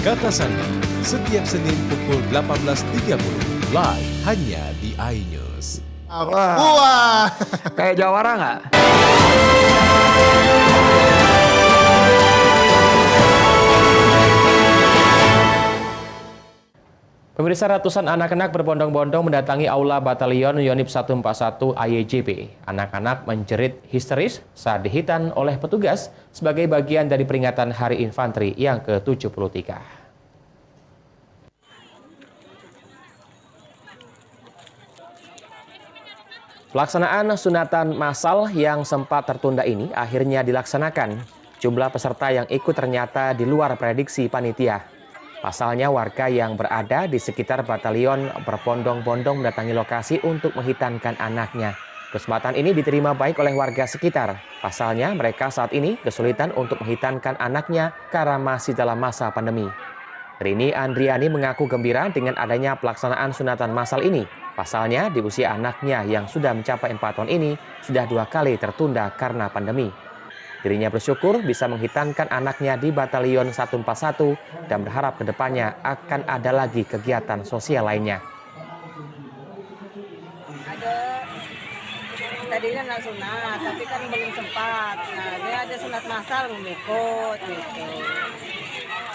Kata Sandi, setiap Senin pukul 18.30 live hanya di iNews. Wah, kayak jawara nggak? Pemirsa, ratusan anak-anak berbondong-bondong mendatangi Aula Batalion Yonif 141 AYJB. Anak-anak menjerit histeris saat dihitan oleh petugas sebagai bagian dari peringatan Hari Infanteri yang ke-73. Pelaksanaan sunatan massal yang sempat tertunda ini akhirnya dilaksanakan. Jumlah peserta yang ikut ternyata di luar prediksi panitia. Pasalnya warga yang berada di sekitar batalion berbondong-bondong mendatangi lokasi untuk menghitankan anaknya. Kesempatan ini diterima baik oleh warga sekitar. Pasalnya mereka saat ini kesulitan untuk menghitankan anaknya karena masih dalam masa pandemi. Rini Andriani mengaku gembira dengan adanya pelaksanaan sunatan massal ini. Pasalnya di usia anaknya yang sudah mencapai 4 tahun ini sudah 2 kali tertunda karena pandemi. Dirinya bersyukur bisa menghitankan anaknya di Batalion 141 dan berharap kedepannya akan ada lagi kegiatan sosial lainnya. tadinya nak sunat, tapi kan belum sempat. Nah, dia ada sunat massal mengikut gitu.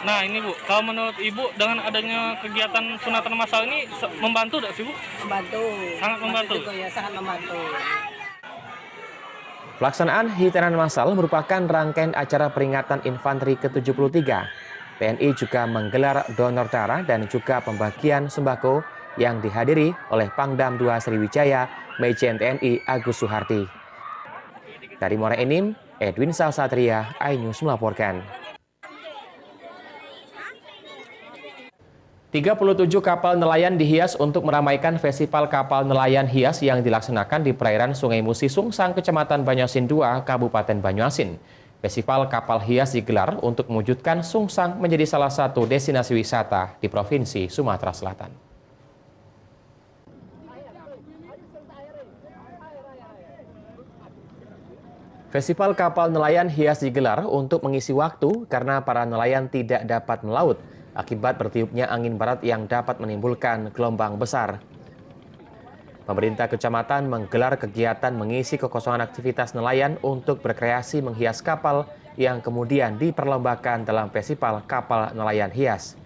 Nah ini Bu, kalau menurut Ibu dengan adanya kegiatan sunatan massal ini membantu tidak sih Bu? Membantu. Sangat membantu? Ya, sangat membantu. Pelaksanaan hitanan massal merupakan rangkaian acara peringatan Infanteri ke-73. TNI juga menggelar donor darah dan juga pembagian sembako yang dihadiri oleh Pangdam II Sriwijaya Majen TNI Agus Suhardi. Dari Muara Enim, Edwin Salsatria, iNews melaporkan. 37 kapal nelayan dihias untuk meramaikan Festival Kapal Nelayan Hias yang dilaksanakan di perairan Sungai Musi Sungsang, Kecamatan Banyuasin II, Kabupaten Banyuasin. Festival Kapal Hias digelar untuk mewujudkan Sungsang menjadi salah satu destinasi wisata di Provinsi Sumatera Selatan. Festival Kapal Nelayan Hias digelar untuk mengisi waktu karena para nelayan tidak dapat melaut akibat bertiupnya angin barat yang dapat menimbulkan gelombang besar. Pemerintah kecamatan menggelar kegiatan mengisi kekosongan aktivitas nelayan untuk berkreasi menghias kapal yang kemudian diperlombakan dalam Festival Kapal Nelayan Hias.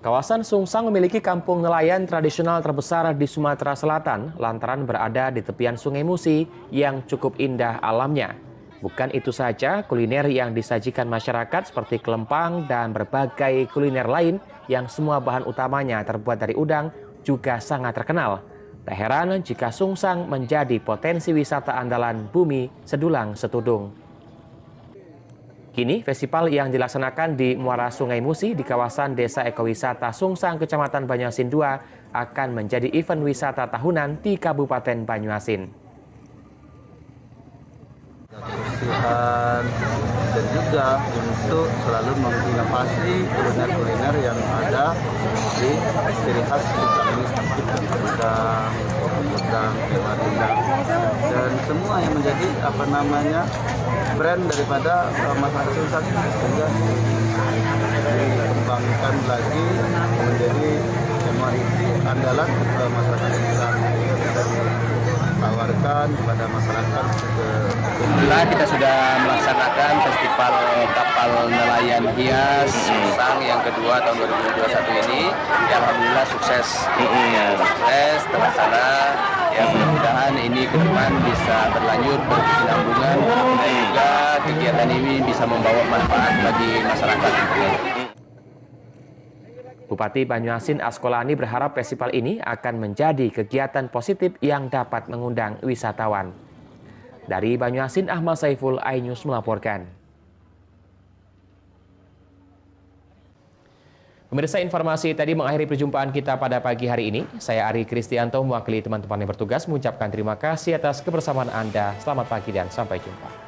Kawasan Sungsang memiliki kampung nelayan tradisional terbesar di Sumatera Selatan lantaran berada di tepian Sungai Musi yang cukup indah alamnya. Bukan itu saja, kuliner yang disajikan masyarakat seperti kelempang dan berbagai kuliner lain yang semua bahan utamanya terbuat dari udang juga sangat terkenal. Tak heran jika Sungsang menjadi potensi wisata andalan bumi sedulang setudung. Kini, festival yang dilaksanakan di Muara Sungai Musi di kawasan Desa Ekowisata Sungsang, Kecamatan Banyuasin II akan menjadi event wisata tahunan di Kabupaten Banyuasin. Kebersihan dan juga untuk selalu menginovasi kuliner-kuliner yang ada di ciri khas Sungsang ini seperti udang, dan semua yang menjadi brand daripada masyarakat Sungsang sehingga dikembangkan lagi menjadi komoditi andalan masyarakat Sungsang dan tawarkan kepada masyarakat. Alhamdulillah kita sudah melaksanakan Festival Kapal Nelayan Hias Sungsang yang kedua tahun 2021 ini. Yang alhamdulillah sukses. Sukses terlaksana. Ya mudah-mudahan ini ke depan bisa berlanjut berkesinambungan dan juga kegiatan ini bisa membawa manfaat bagi masyarakat. Bupati Banyuasin Askolani berharap festival ini akan menjadi kegiatan positif yang dapat mengundang wisatawan. Dari Banyuasin, Ahmad Saiful, iNews melaporkan. Pemirsa, informasi tadi mengakhiri perjumpaan kita pada pagi hari ini. Saya Ari Kristianto mewakili teman-teman yang bertugas mengucapkan terima kasih atas kebersamaan Anda. Selamat pagi dan sampai jumpa.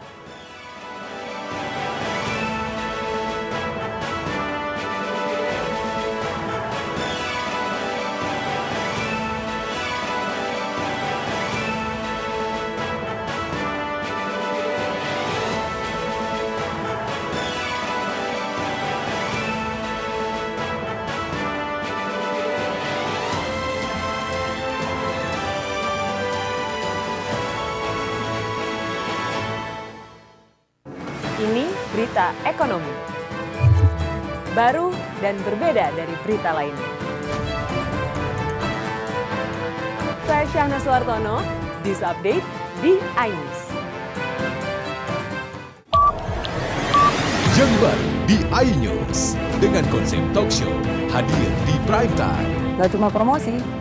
Ini berita ekonomi. Baru dan berbeda dari berita lainnya. Saya Syahna Suartono, This Update di iNews. Yang baru di iNews dengan konsep talk show hadir di prime time. Gak cuma promosi,